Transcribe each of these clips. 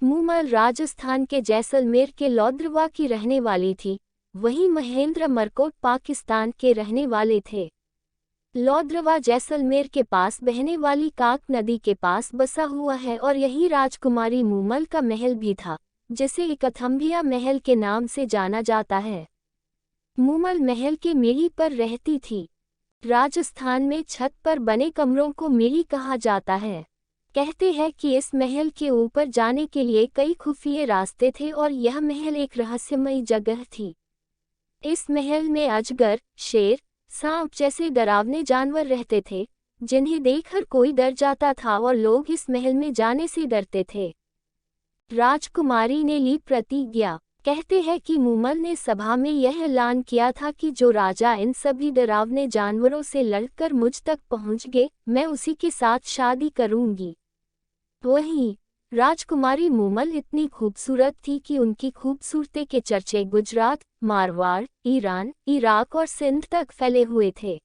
मूमल राजस्थान के जैसलमेर के लौद्रवा की रहने वाली थी, वहीं महेंद्र मरकोट पाकिस्तान के रहने वाले थे। लौद्रवा जैसलमेर के पास बहने वाली काक नदी के पास बसा हुआ है और यही राजकुमारी मूमल का महल भी था, जिसे एकथम्बिया महल के नाम से जाना जाता है। मूमल महल के मेड़ी पर रहती थी। राजस्थान में छत पर बने कमरों को मेड़ी कहा जाता है। कहते हैं कि इस महल के ऊपर जाने के लिए कई खुफिया रास्ते थे और यह महल एक रहस्यमयी जगह थी। इस महल में अजगर, शेर, सांप जैसे डरावने जानवर रहते थे, जिन्हें देखकर कोई डर जाता था और लोग इस महल में जाने से डरते थे। राजकुमारी ने ली प्रतिज्ञा। कहते हैं कि मूमल ने सभा में यह ऐलान किया था कि जो राजा इन सभी डरावने जानवरों से लड़कर मुझ तक पहुंच गए, मैं उसी के साथ शादी करूंगी। वहीं राजकुमारी मूमल इतनी खूबसूरत थी कि उनकी खूबसूरती के चर्चे गुजरात, मारवाड़, ईरान, इराक और सिंध तक फैले हुए थे।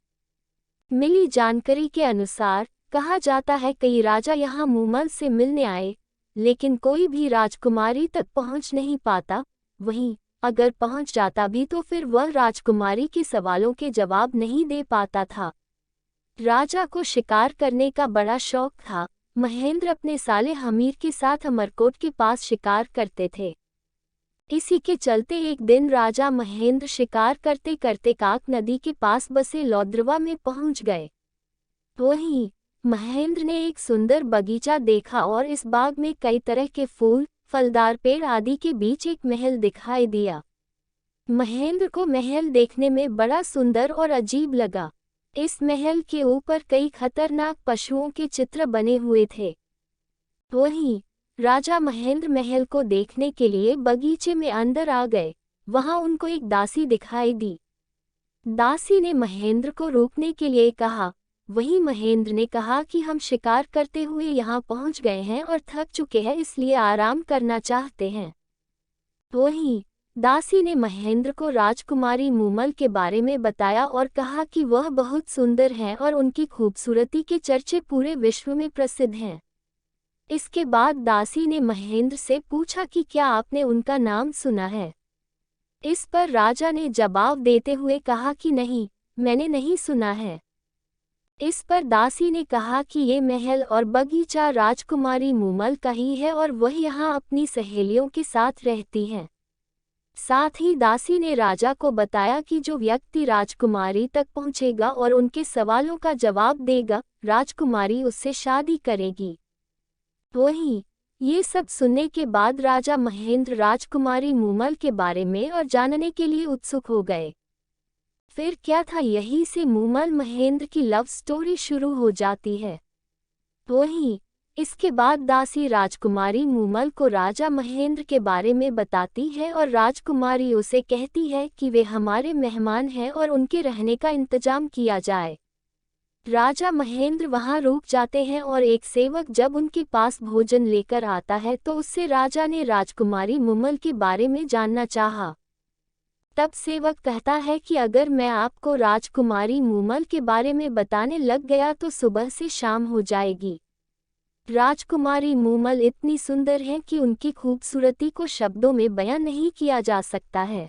मिली जानकारी के अनुसार कहा जाता है कई राजा यहां मूमल से मिलने आए, लेकिन कोई भी राजकुमारी तक पहुंच नहीं पाता। वहीं अगर पहुंच जाता भी तो फिर वह राजकुमारी के सवालों के जवाब नहीं दे पाता था। राजा को शिकार करने का बड़ा शौक था। महेंद्र अपने साले हमीर के साथ अमरकोट के पास शिकार करते थे। इसी के चलते एक दिन राजा महेंद्र शिकार करते करते काक नदी के पास बसे लौद्रवा में पहुंच गए। वहीं महेंद्र ने एक सुंदर बगीचा देखा और इस बाग में कई तरह के फूल, फलदार पेड़ आदि के बीच एक महल दिखाई दिया। महेंद्र को महल देखने में बड़ा सुंदर और अजीब लगा। इस महल के ऊपर कई खतरनाक पशुओं के चित्र बने हुए थे। वहीं राजा महेंद्र महल को देखने के लिए बगीचे में अंदर आ गए। वहां उनको एक दासी दिखाई दी। दासी ने महेंद्र को रोकने के लिए कहा। वहीं महेंद्र ने कहा कि हम शिकार करते हुए यहाँ पहुँच गए हैं और थक चुके हैं, इसलिए आराम करना चाहते हैं। वहीं दासी ने महेंद्र को राजकुमारी मूमल के बारे में बताया और कहा कि वह बहुत सुंदर हैं और उनकी खूबसूरती के चर्चे पूरे विश्व में प्रसिद्ध हैं। इसके बाद दासी ने महेंद्र से पूछा कि क्या आपने उनका नाम सुना है। इस पर राजा ने जवाब देते हुए कहा कि नहीं, मैंने नहीं सुना है। इस पर दासी ने कहा कि ये महल और बगीचा राजकुमारी मूमल का ही है और वह यहाँ अपनी सहेलियों के साथ रहती हैं। साथ ही दासी ने राजा को बताया कि जो व्यक्ति राजकुमारी तक पहुँचेगा और उनके सवालों का जवाब देगा, राजकुमारी उससे शादी करेगी। वहीं ये सब सुनने के बाद राजा महेंद्र राजकुमारी मूमल के बारे में और जानने के लिए उत्सुक हो गए। फिर क्या था, यहीं से मूमल महेंद्र की लव स्टोरी शुरू हो जाती है। वहीं इसके बाद दासी राजकुमारी मूमल को राजा महेंद्र के बारे में बताती है और राजकुमारी उसे कहती है कि वे हमारे मेहमान हैं और उनके रहने का इंतजाम किया जाए। राजा महेंद्र वहां रुक जाते हैं और एक सेवक जब उनके पास भोजन लेकर आता है तो उससे राजा ने राजकुमारी मूमल के बारे में जानना चाहा। तब सेवक कहता है कि अगर मैं आपको राजकुमारी मूमल के बारे में बताने लग गया तो सुबह से शाम हो जाएगी। राजकुमारी मूमल इतनी सुंदर हैं कि उनकी खूबसूरती को शब्दों में बयां नहीं किया जा सकता है।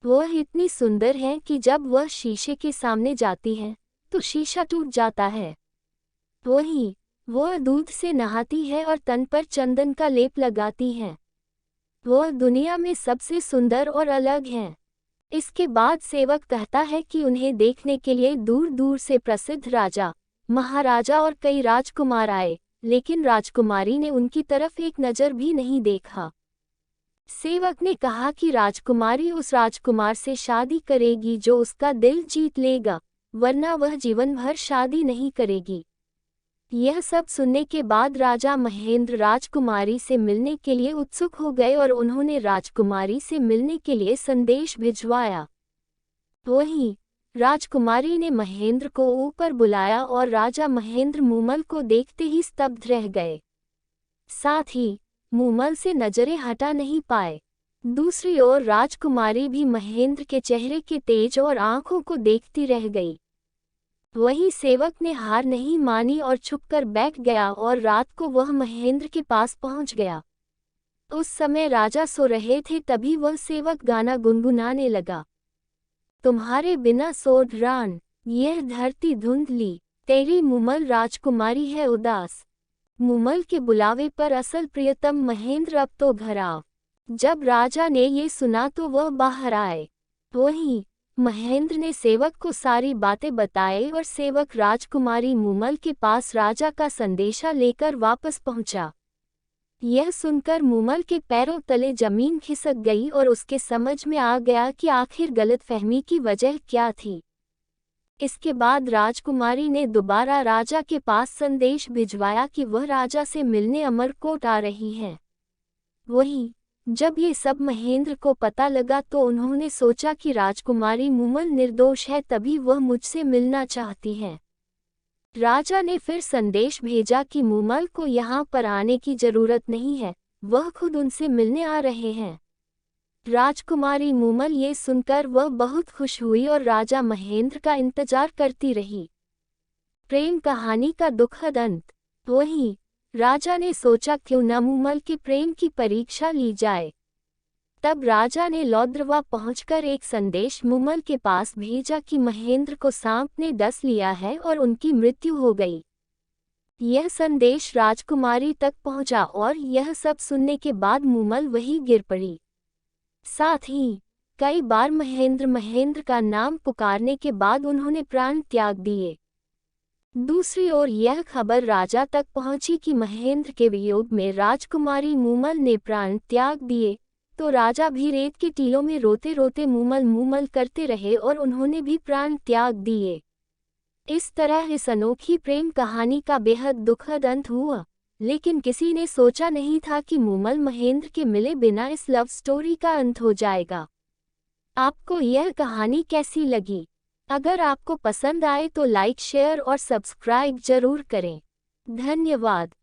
वह इतनी सुंदर हैं कि जब वह शीशे के सामने जाती हैं तो शीशा टूट जाता है। वहीं वह दूध से नहाती है और तन पर चंदन का लेप लगाती हैं। वह दुनिया में सबसे सुंदर और अलग हैं। इसके बाद सेवक कहता है कि उन्हें देखने के लिए दूर दूर से प्रसिद्ध राजा, महाराजा और कई राजकुमार आए, लेकिन राजकुमारी ने उनकी तरफ एक नज़र भी नहीं देखा। सेवक ने कहा कि राजकुमारी उस राजकुमार से शादी करेगी जो उसका दिल जीत लेगा, वरना वह जीवन भर शादी नहीं करेगी। यह सब सुनने के बाद राजा महेंद्र राजकुमारी से मिलने के लिए उत्सुक हो गए और उन्होंने राजकुमारी से मिलने के लिए संदेश भिजवाया। वहीं राजकुमारी ने महेंद्र को ऊपर बुलाया और राजा महेंद्र मूमल को देखते ही स्तब्ध रह गए। साथ ही मूमल से नजरें हटा नहीं पाए। दूसरी ओर राजकुमारी भी महेंद्र के चेहरे के तेज और आंखों को देखती रह गई। वहीं सेवक ने हार नहीं मानी और छुपकर बैठ गया और रात को वह महेंद्र के पास पहुंच गया। उस समय राजा सो रहे थे, तभी वह सेवक गाना गुनगुनाने लगा। तुम्हारे बिना सोध रान, यह धरती धुंधली, तेरी मुमल राजकुमारी है उदास। मुमल के बुलावे पर असल प्रियतम महेंद्र अब तो घर आओ। जब राजा ने ये सुना तो वह बाहर आए। वहीं महेंद्र ने सेवक को सारी बातें बताई और सेवक राजकुमारी मुमल के पास राजा का संदेशा लेकर वापस पहुंचा। यह सुनकर मुमल के पैरों तले जमीन खिसक गई और उसके समझ में आ गया कि आखिर गलतफहमी की वजह क्या थी। इसके बाद राजकुमारी ने दोबारा राजा के पास संदेश भिजवाया कि वह राजा से मिलने अमरकोट आ रही हैं। वहीं जब ये सब महेंद्र को पता लगा तो उन्होंने सोचा कि राजकुमारी मुमल निर्दोष है, तभी वह मुझसे मिलना चाहती हैं। राजा ने फिर संदेश भेजा कि मुमल को यहाँ पर आने की जरूरत नहीं है, वह खुद उनसे मिलने आ रहे हैं। राजकुमारी मुमल ये सुनकर वह बहुत खुश हुई और राजा महेंद्र का इंतजार करती रही। प्रेम कहानी का दुखद अंत। वहीं राजा ने सोचा क्यों न मुमल के प्रेम की परीक्षा ली जाए। तब राजा ने लौद्रवा पहुंचकर एक संदेश मुमल के पास भेजा कि महेंद्र को सांप ने डस लिया है और उनकी मृत्यु हो गई। यह संदेश राजकुमारी तक पहुंचा और यह सब सुनने के बाद मुमल वहीं गिर पड़ी। साथ ही कई बार महेंद्र का नाम पुकारने के बाद उन्होंने प्राण त्याग दिए। दूसरी ओर यह खबर राजा तक पहुंची कि महेंद्र के वियोग में राजकुमारी मुमल ने प्राण त्याग दिए, तो राजा भी रेत के टीलों में रोते रोते मुमल मुमल करते रहे और उन्होंने भी प्राण त्याग दिए। इस तरह इस अनोखी प्रेम कहानी का बेहद दुखद अंत हुआ, लेकिन किसी ने सोचा नहीं था कि मुमल महेंद्र के मिले बिना इस लव स्टोरी का अंत हो जाएगा। आपको यह कहानी कैसी लगी? अगर आपको पसंद आए तो लाइक, शेयर और सब्सक्राइब जरूर करें। धन्यवाद।